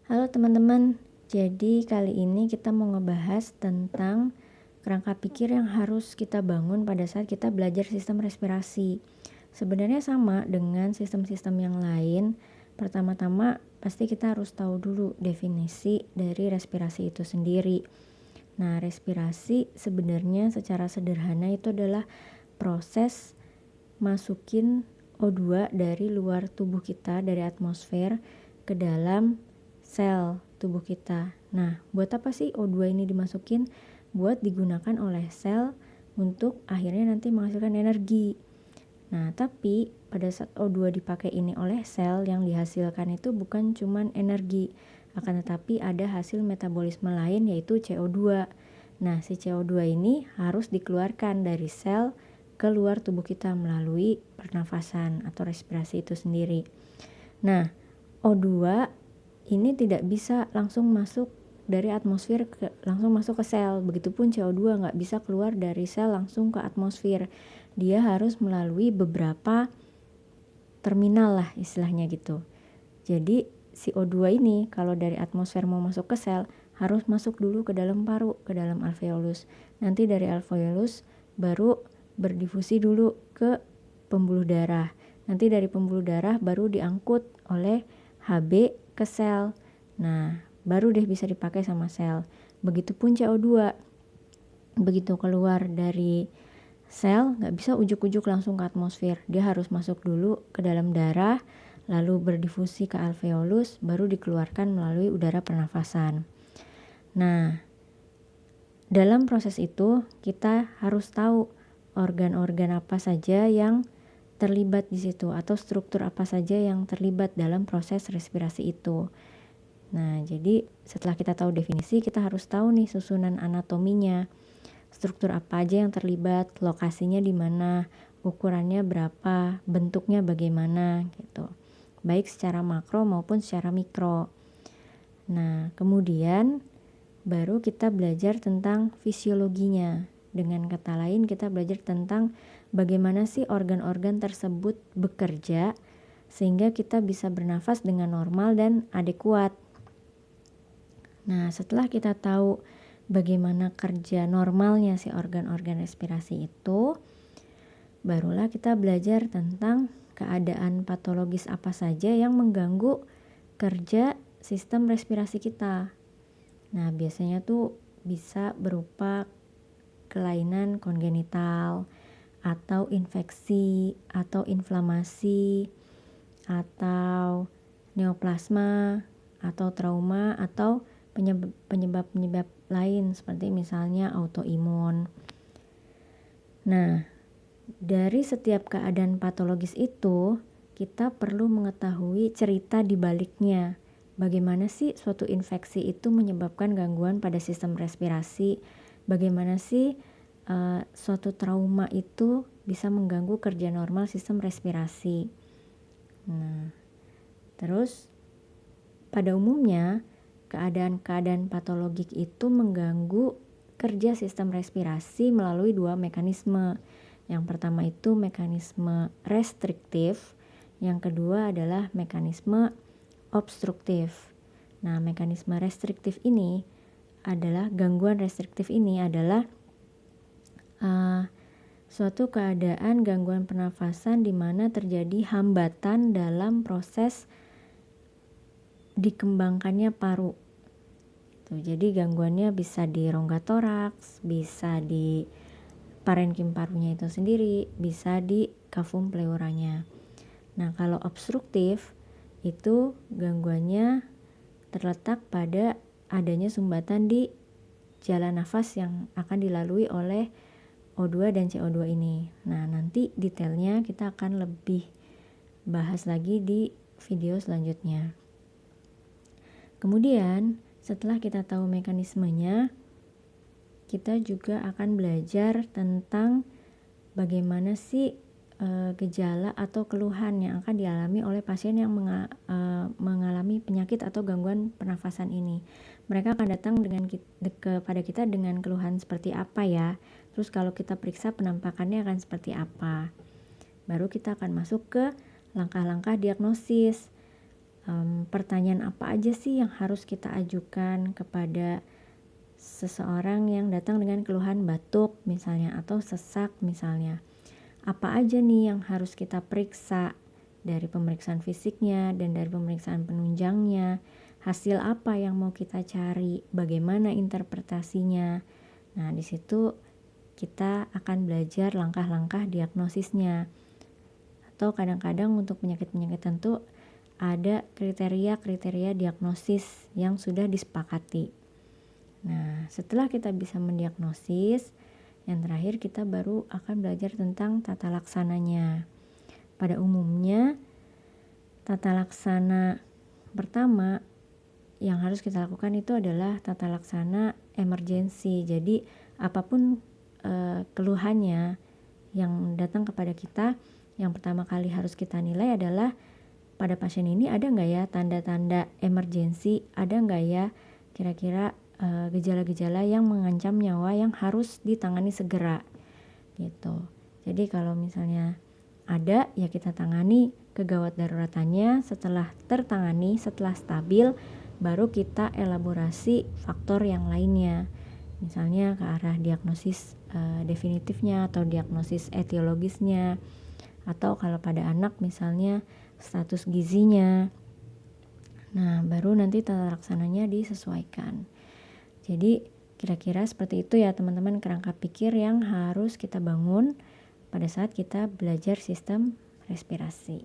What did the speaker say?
Halo teman-teman, jadi kali ini kita mau ngebahas tentang kerangka pikir yang harus kita bangun pada saat kita belajar sistem respirasi. Sebenarnya sama dengan sistem-sistem yang lain. Pertama-tama pasti kita harus tahu dulu definisi dari respirasi itu sendiri. Nah, respirasi sebenarnya secara sederhana itu adalah proses masukin O2 dari luar tubuh kita, dari atmosfer, ke dalam sel tubuh kita. Nah, buat apa sih O2 ini dimasukin? Buat digunakan oleh sel untuk akhirnya nanti menghasilkan energi. Nah, tapi pada saat O2 dipakai ini oleh sel, yang dihasilkan itu bukan cuman energi, akan tetapi ada hasil metabolisme lain yaitu CO2. Nah, si CO2 ini harus dikeluarkan dari sel keluar tubuh kita melalui pernafasan atau respirasi itu sendiri. Nah, O2 ini tidak bisa langsung masuk dari atmosfer langsung masuk ke sel. Begitupun CO2 nggak bisa keluar dari sel langsung ke atmosfer. Dia harus melalui beberapa terminal lah istilahnya gitu. Jadi si O2 ini kalau dari atmosfer mau masuk ke sel harus masuk dulu ke dalam paru, ke dalam alveolus. Nanti dari alveolus baru berdifusi dulu ke pembuluh darah. Nanti dari pembuluh darah baru diangkut oleh Hb ke sel. Nah, baru deh bisa dipakai sama sel. Begitupun CO2. Begitu keluar dari sel, nggak bisa ujuk-ujuk langsung ke atmosfer. Dia harus masuk dulu ke dalam darah, lalu berdifusi ke alveolus, baru dikeluarkan melalui udara pernafasan. Nah, dalam proses itu kita harus tahu organ-organ apa saja yang terlibat di situ atau struktur apa saja yang terlibat dalam proses respirasi itu. Nah, jadi setelah kita tahu definisi, kita harus tahu nih susunan anatominya. Struktur apa aja yang terlibat, lokasinya di mana, ukurannya berapa, bentuknya bagaimana gitu. Baik secara makro maupun secara mikro. Nah, kemudian baru kita belajar tentang fisiologinya. Dengan kata lain, kita belajar tentang bagaimana sih organ-organ tersebut bekerja sehingga kita bisa bernafas dengan normal dan adekuat. Nah, setelah kita tahu bagaimana kerja normalnya si organ-organ respirasi itu, barulah kita belajar tentang keadaan patologis apa saja yang mengganggu kerja sistem respirasi kita. Nah, biasanya tuh bisa berupa kelainan kongenital, atau infeksi, atau inflamasi, atau neoplasma, atau trauma, atau penyebab-penyebab lain seperti misalnya autoimun. Nah, dari setiap keadaan patologis itu, kita perlu mengetahui cerita di baliknya. Bagaimana sih suatu infeksi itu menyebabkan gangguan pada sistem respirasi? Bagaimana sih suatu trauma itu bisa mengganggu kerja normal sistem respirasi? Nah, terus pada umumnya keadaan-keadaan patologik itu mengganggu kerja sistem respirasi melalui dua mekanisme. Yang pertama itu mekanisme restriktif, yang kedua adalah mekanisme obstruktif. Nah, mekanisme restriktif ini adalah gangguan restriktif ini adalah suatu keadaan gangguan pernafasan di mana terjadi hambatan dalam proses dikembangkannya paru. Tuh, jadi gangguannya bisa di rongga toraks, bisa di parenkim parunya itu sendiri, bisa di kavum pleuranya. Nah, kalau obstruktif itu gangguannya terletak pada adanya sumbatan di jalan nafas yang akan dilalui oleh O2 dan CO2 ini. Nah, nanti detailnya kita akan lebih bahas lagi di video selanjutnya. Kemudian, setelah kita tahu mekanismenya, kita juga akan belajar tentang bagaimana sih gejala atau keluhan yang akan dialami oleh pasien yang mengalami penyakit atau gangguan pernafasan ini. Mereka akan datang kepada kita dengan keluhan seperti apa ya. Terus kalau kita periksa penampakannya akan seperti apa. Baru kita akan masuk ke langkah-langkah diagnosis. pertanyaan apa aja sih yang harus kita ajukan kepada seseorang yang datang dengan keluhan batuk misalnya atau sesak misalnya. Apa aja nih yang harus kita periksa dari pemeriksaan fisiknya dan dari pemeriksaan penunjangnya, hasil apa yang mau kita cari, bagaimana interpretasinya. Nah, di situ kita akan belajar langkah-langkah diagnosisnya. Atau kadang-kadang untuk penyakit-penyakit tertentu ada kriteria-kriteria diagnosis yang sudah disepakati. Nah, setelah kita bisa mendiagnosis, yang terakhir kita baru akan belajar tentang tata laksananya. Pada umumnya, tata laksana pertama yang harus kita lakukan itu adalah tata laksana emergensi. Jadi apapun keluhannya yang datang kepada kita, yang pertama kali harus kita nilai adalah pada pasien ini ada nggak ya tanda-tanda emergensi, ada nggak ya kira-kira gejala-gejala yang mengancam nyawa yang harus ditangani segera gitu. Jadi kalau misalnya ada, ya kita tangani kegawat daruratannya. Setelah tertangani, setelah stabil, baru kita elaborasi faktor yang lainnya, misalnya ke arah diagnosis definitifnya atau diagnosis etiologisnya, atau kalau pada anak misalnya status gizinya. Nah, baru nanti tata laksananya disesuaikan. Jadi kira-kira seperti itu ya teman-teman kerangka pikir yang harus kita bangun pada saat kita belajar sistem respirasi.